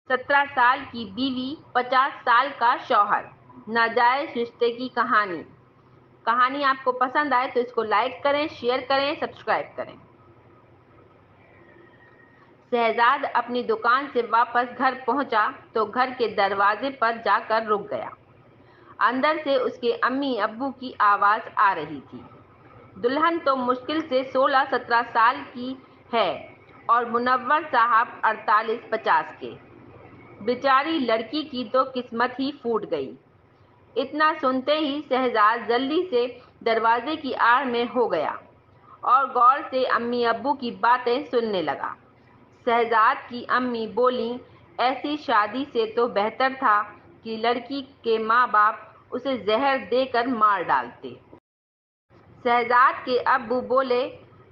17 سال کی بیوی 50 سال کا شوہر، ناجائز رشتے کی کہانی آپ کو پسند آئے تو اس کو لائک کریں، شیئر کریں، سبسکرائب کریں۔ شہزاد اپنی دکان سے واپس گھر پہنچا تو گھر کے دروازے پر جا کر رک گیا۔ اندر سے اس کے امی ابو کی آواز آ رہی تھی۔ دلہن تو مشکل سے 16-17 سال کی ہے اور منور صاحب 48-50 کے۔ بیچاری لڑکی کی تو قسمت ہی پھوٹ گئی۔ اتنا سنتے ہی شہزاد جلدی سے دروازے کی آڑ میں ہو گیا اور غور سے امی ابو کی باتیں سننے لگا۔ شہزاد کی امی بولیں، ایسی شادی سے تو بہتر تھا کہ لڑکی کے ماں باپ اسے زہر دے کر مار ڈالتے۔ شہزاد کے ابو بولے،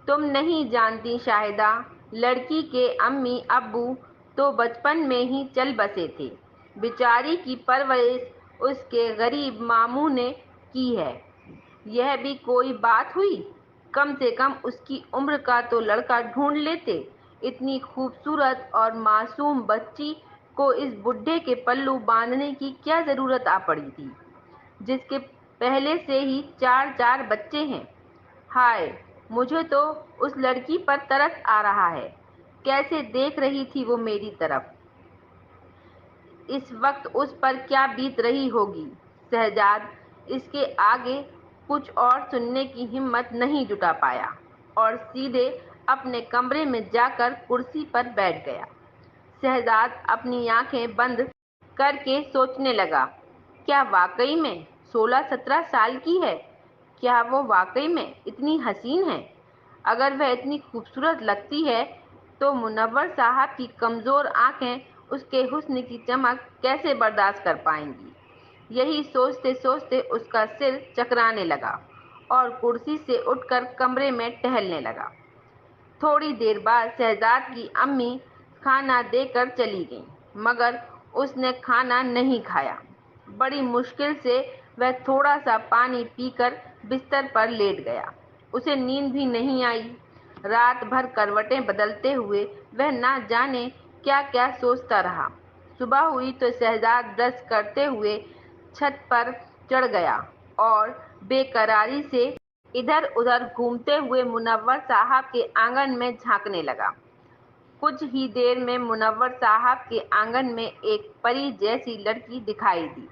تم نہیں جانتی شاہدہ، لڑکی کے امی ابو تو بچپن میں ہی چل بسے تھے۔ بیچاری کی پرورش اس کے غریب ماموں نے کی ہے۔ یہ بھی کوئی بات ہوئی؟ کم سے کم اس کی عمر کا تو لڑکا ڈھونڈ لیتے۔ اتنی خوبصورت اور معصوم بچی کو اس بڈھے کے پلو باندھنے کی کیا ضرورت آ پڑی تھی، جس کے پہلے سے ہی 4 بچے ہیں۔ ہائے، مجھے تو اس لڑکی پر ترس آ رہا ہے، کیسے دیکھ رہی تھی وہ میری طرف۔ اس وقت اس پر کیا بیت رہی ہوگی۔ شہزاد اس کے آگے کچھ اور سننے کی ہمت نہیں جٹا پایا اور سیدھے اپنے کمرے میں جا کر کرسی پر بیٹھ گیا۔ شہزاد اپنی آنکھیں بند کر کے سوچنے لگا، کیا واقعی میں 16-17 سال کی ہے؟ کیا وہ واقعی میں اتنی حسین ہے؟ اگر وہ اتنی خوبصورت لگتی ہے تو منور صاحب کی کمزور آنکھیں اس کے حسن کی چمک کیسے برداشت کر پائیں گی؟ یہی سوچتے سوچتے اس کا سر چکرانے لگا اور کرسی سے اٹھ کر کمرے میں ٹہلنے لگا۔ تھوڑی دیر بعد شہزاد کی امی کھانا دے کر چلی گئیں، مگر اس نے کھانا نہیں کھایا۔ بڑی مشکل سے وہ تھوڑا سا پانی پی کر بستر پر لیٹ گیا۔ اسے نیند بھی نہیں آئی۔ رات بھر کروٹیں بدلتے ہوئے وہ نہ جانے کیا کیا سوچتا رہا۔ صبح ہوئی تو شہزاد برش کرتے ہوئے چھت پر چڑھ گیا اور بے قراری سے ادھر ادھر گھومتے ہوئے منور صاحب کے آنگن میں جھانکنے لگا۔ کچھ ہی دیر میں منور صاحب کے آنگن میں ایک پری جیسی لڑکی دکھائی دی۔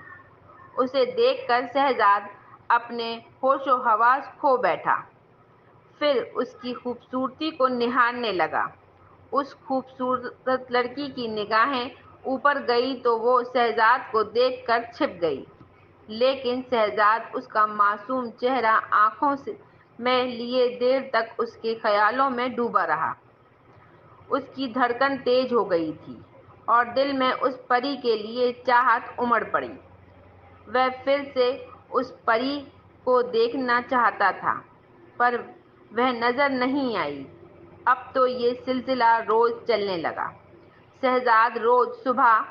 اسے دیکھ کر شہزاد اپنے ہوش و حواس کھو بیٹھا۔ پھر اس کی خوبصورتی کو نہارنے لگا۔ اس خوبصورت لڑکی کی نگاہیں اوپر گئی تو وہ شہزاد کو دیکھ کر چھپ گئی، لیکن شہزاد اس کا معصوم چہرہ آنکھوں میں لیے دیر تک اس کے خیالوں میں ڈوبا رہا۔ اس کی دھڑکن تیز ہو گئی تھی اور دل میں اس پری کے لیے چاہت امڑ پڑی۔ وہ پھر سے اس پری کو دیکھنا چاہتا تھا، پر وہ نظر نہیں آئی۔ اب تو یہ سلسلہ روز چلنے لگا۔ شہزاد روز صبح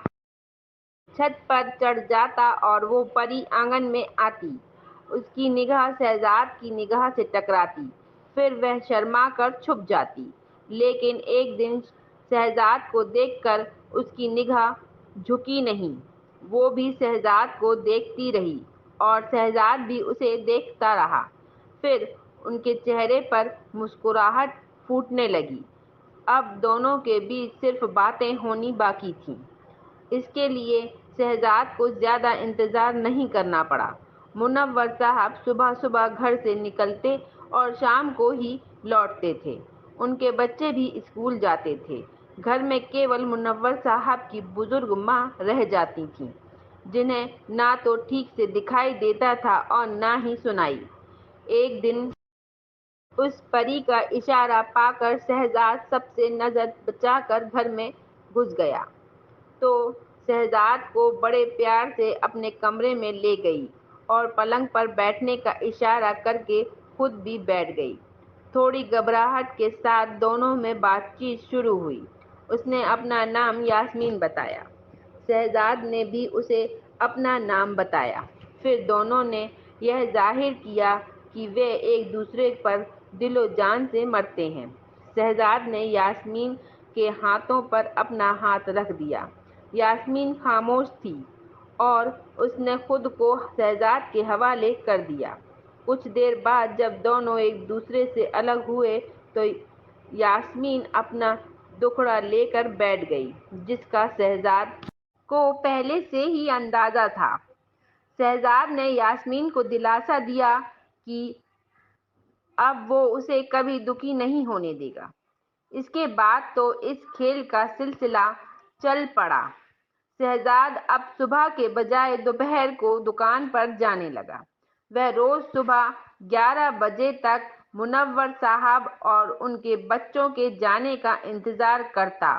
چھت پر چڑھ جاتا اور وہ پری آنگن میں آتی۔ اس کی نگاہ شہزاد کی نگاہ سے ٹکراتی، پھر وہ شرما کر چھپ جاتی۔ لیکن ایک دن شہزاد کو دیکھ کر اس کی نگاہ جھکی نہیں، وہ بھی شہزاد کو دیکھتی رہی اور شہزاد بھی اسے دیکھتا رہا۔ پھر ان کے چہرے پر مسکراہٹ پھوٹنے لگی۔ اب دونوں کے بیچ صرف باتیں ہونی باقی تھیں۔ اس کے لیے شہزاد کو زیادہ انتظار نہیں کرنا پڑا۔ منور صاحب صبح صبح گھر سے نکلتے اور شام کو ہی لوٹتے تھے۔ ان کے بچے بھی اسکول جاتے تھے۔ گھر میں کیول منور صاحب کی بزرگ ماں رہ جاتی تھیں، جنہیں نہ تو ٹھیک سے دکھائی دیتا تھا اور نہ ہی سنائی۔ ایک دن اس پری کا اشارہ پا کر شہزاد سب سے نظر بچا کر گھر میں گھس گیا تو شہزاد کو بڑے پیار سے اپنے کمرے میں لے گئی اور پلنگ پر بیٹھنے کا اشارہ کر کے خود بھی بیٹھ گئی۔ تھوڑی گھبراہٹ کے ساتھ دونوں میں بات چیت شروع ہوئی۔ اس نے اپنا نام یاسمین بتایا، شہزاد نے بھی اسے اپنا نام بتایا۔ پھر دونوں نے یہ ظاہر کیا کہ وہ ایک دوسرے پر دل و جان سے مرتے ہیں۔ شہزاد نے یاسمین کے ہاتھوں پر اپنا ہاتھ رکھ دیا، یاسمین خاموش تھی اور اس نے خود کو شہزاد کے حوالے کر دیا۔ کچھ دیر بعد جب دونوں ایک دوسرے سے الگ ہوئے تو یاسمین اپنا دکھڑا لے کر بیٹھ گئی، جس کا شہزاد کو پہلے سے ہی اندازہ تھا۔ شہزاد نے یاسمین کو دلاسا دیا کہ اب وہ اسے کبھی دکھی نہیں ہونے دے گا۔ اس کے بعد تو اس کھیل کا سلسلہ چل پڑا۔ شہزاد اب صبح کے بجائے دوپہر کو دکان پر جانے لگا۔ وہ روز صبح 11 بجے تک منور صاحب اور ان کے بچوں کے جانے کا انتظار کرتا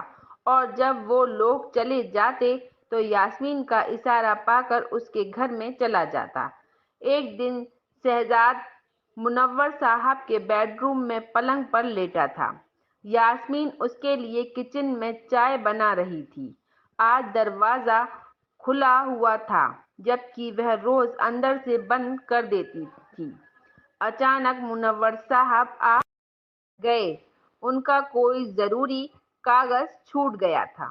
اور جب وہ لوگ چلے جاتے تو یاسمین کا اشارہ پا کر اس کے گھر میں چلا جاتا۔ ایک دن شہزاد منور صاحب کے بیڈ روم میں پلنگ پر لیٹا تھا۔ یاسمین اس کے لیے کچن میں چائے بنا رہی تھی۔ آج دروازہ کھلا ہوا تھا، جبکہ وہ روز اندر سے بند کر دیتی تھی۔ اچانک منور صاحب آ گئے۔ ان کا کوئی ضروری کاغذ چھوٹ گیا تھا۔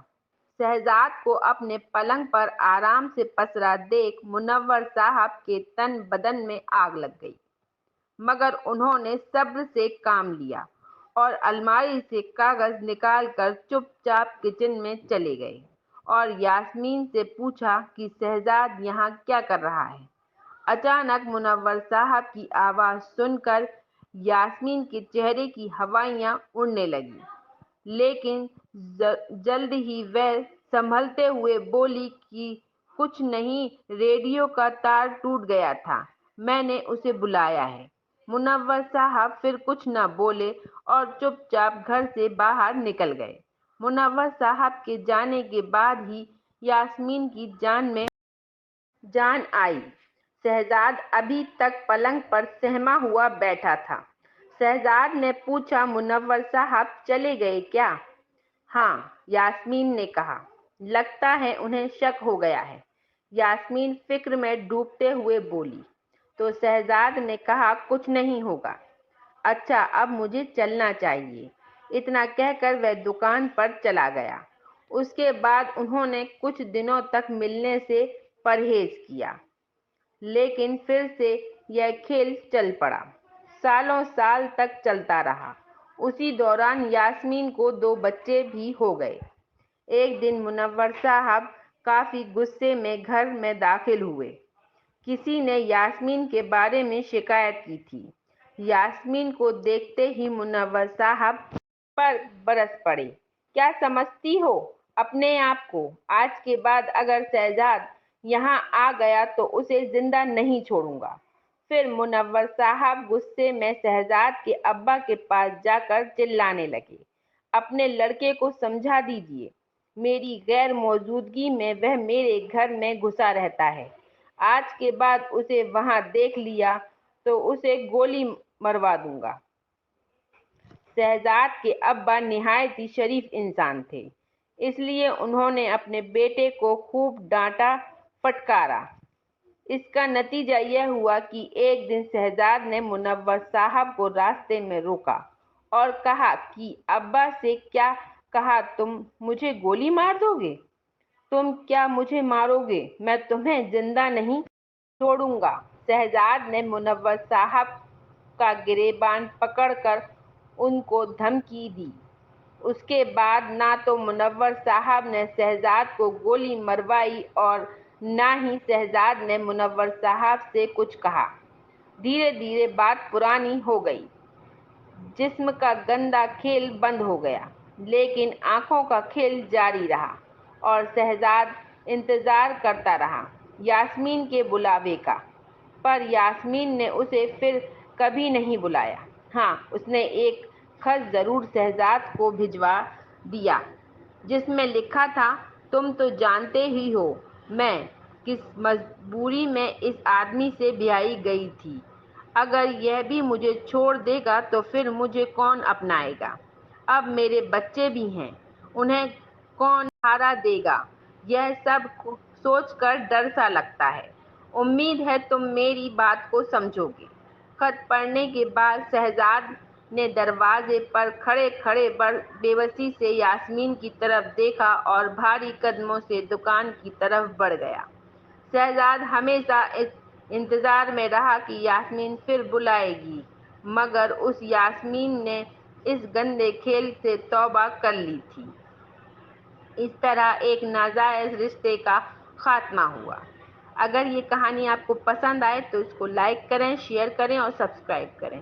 شہزاد کو اپنے پلنگ پر آرام سے پسرا دیکھ منور صاحب کے تن بدن میں آگ لگ گئی، مگر انہوں نے صبر سے کام لیا اور الماری سے کاغذ نکال کر چپ چاپ کچن میں چلے گئے اور یاسمین سے پوچھا کہ شہزاد یہاں کیا کر رہا ہے۔ اچانک منور صاحب کی آواز سن کر یاسمین کے چہرے کی ہوائیاں اڑنے لگیں، لیکن جلد ہی وہ سنبھلتے ہوئے بولی کہ کچھ نہیں، ریڈیو کا تار ٹوٹ گیا تھا، میں نے اسے بلایا ہے۔ منور صاحب پھر کچھ نہ بولے اور چپ چاپ گھر سے باہر نکل گئے۔ منور صاحب کے جانے کے بعد ہی یاسمین کی جان میں جان آئی۔ شہزاد ابھی تک پلنگ پر سہما ہوا بیٹھا تھا۔ شہزاد نے پوچھا، منور صاحب چلے گئے کیا؟ ہاں، یاسمین نے کہا۔ لگتا ہے انہیں شک ہو گیا ہے، یاسمین فکر میں ڈوبتے ہوئے بولی۔ تو شہزاد نے کہا، کچھ نہیں ہوگا۔ اچھا، اب مجھے چلنا چاہیے۔ اتنا کہہ کر وہ دکان پر چلا گیا۔ اس کے بعد انہوں نے کچھ دنوں تک ملنے سے پرہیز کیا، لیکن پھر سے یہ کھیل چل پڑا۔ سالوں سال تک چلتا رہا۔ اسی دوران یاسمین کو 2 بچے بھی ہو گئے۔ ایک دن منور صاحب کافی غصے میں گھر میں داخل ہوئے۔ کسی نے یاسمین کے بارے میں شکایت کی تھی۔ یاسمین کو دیکھتے ہی منور صاحب پر برس پڑے۔ کیا سمجھتی ہو اپنے آپ کو؟ آج کے بعد اگر شہزاد یہاں آ گیا تو اسے زندہ نہیں چھوڑوں گا۔ پھر منور صاحب غصے میں شہزاد کے ابا کے پاس جا کر چلانے لگے، اپنے لڑکے کو سمجھا دیجیے، میری غیر موجودگی میں وہ میرے گھر میں گھسا رہتا ہے۔ آج کے بعد اسے وہاں دیکھ لیا تو اسے گولی مروا دوں گا۔ شہزاد کے ابا نہایت ہی شریف انسان تھے، اس لیے انہوں نے اپنے بیٹے کو خوب ڈانٹا پھٹکارا۔ اس کا نتیجہ یہ ہوا کہ ایک دن شہزاد نے منور صاحب کو راستے میں روکا اور کہا کہ ابا سے کیا کہا، تم مجھے گولی مار دو گے؟ تم کیا مجھے مارو گے؟ میں تمہیں زندہ نہیں چھوڑوں گا۔ شہزاد نے منور صاحب کا گریبان پکڑ کر ان کو دھمکی دی۔ اس کے بعد نہ تو منور صاحب نے شہزاد کو گولی مروائی اور نہ ہی شہزاد نے منور صاحب سے کچھ کہا۔ دھیرے دھیرے بات پرانی ہو گئی۔ جسم کا گندا کھیل بند ہو گیا، لیکن آنکھوں کا کھیل جاری رہا اور شہزاد انتظار کرتا رہا یاسمین کے بلاوے کا۔ پر یاسمین نے اسے پھر کبھی نہیں بلایا۔ ہاں، اس نے ایک خط ضرور شہزاد کو بھجوا دیا، جس میں لکھا تھا، تم تو جانتے ہی ہو میں کس مجبوری میں اس آدمی سے بیاہی گئی تھی۔ اگر یہ بھی مجھے چھوڑ دے گا تو پھر مجھے کون اپنائے گا؟ اب میرے بچے بھی ہیں، انہیں کون سہارا دے گا؟ یہ سب سوچ کر ڈر سا لگتا ہے۔ امید ہے تم میری بات کو سمجھو گے۔ خط پڑھنے کے بعد شہزاد نے دروازے پر کھڑے کھڑے بے بسی سے یاسمین کی طرف دیکھا اور بھاری قدموں سے دکان کی طرف بڑھ گیا۔ شہزاد ہمیشہ انتظار میں رہا کہ یاسمین پھر بلائے گی، مگر اس یاسمین نے اس گندے کھیل سے توبہ کر لی تھی۔ اس طرح ایک ناجائز رشتے کا خاتمہ ہوا۔ اگر یہ کہانی آپ کو پسند آئے تو اس کو لائک کریں، شیئر کریں اور سبسکرائب کریں۔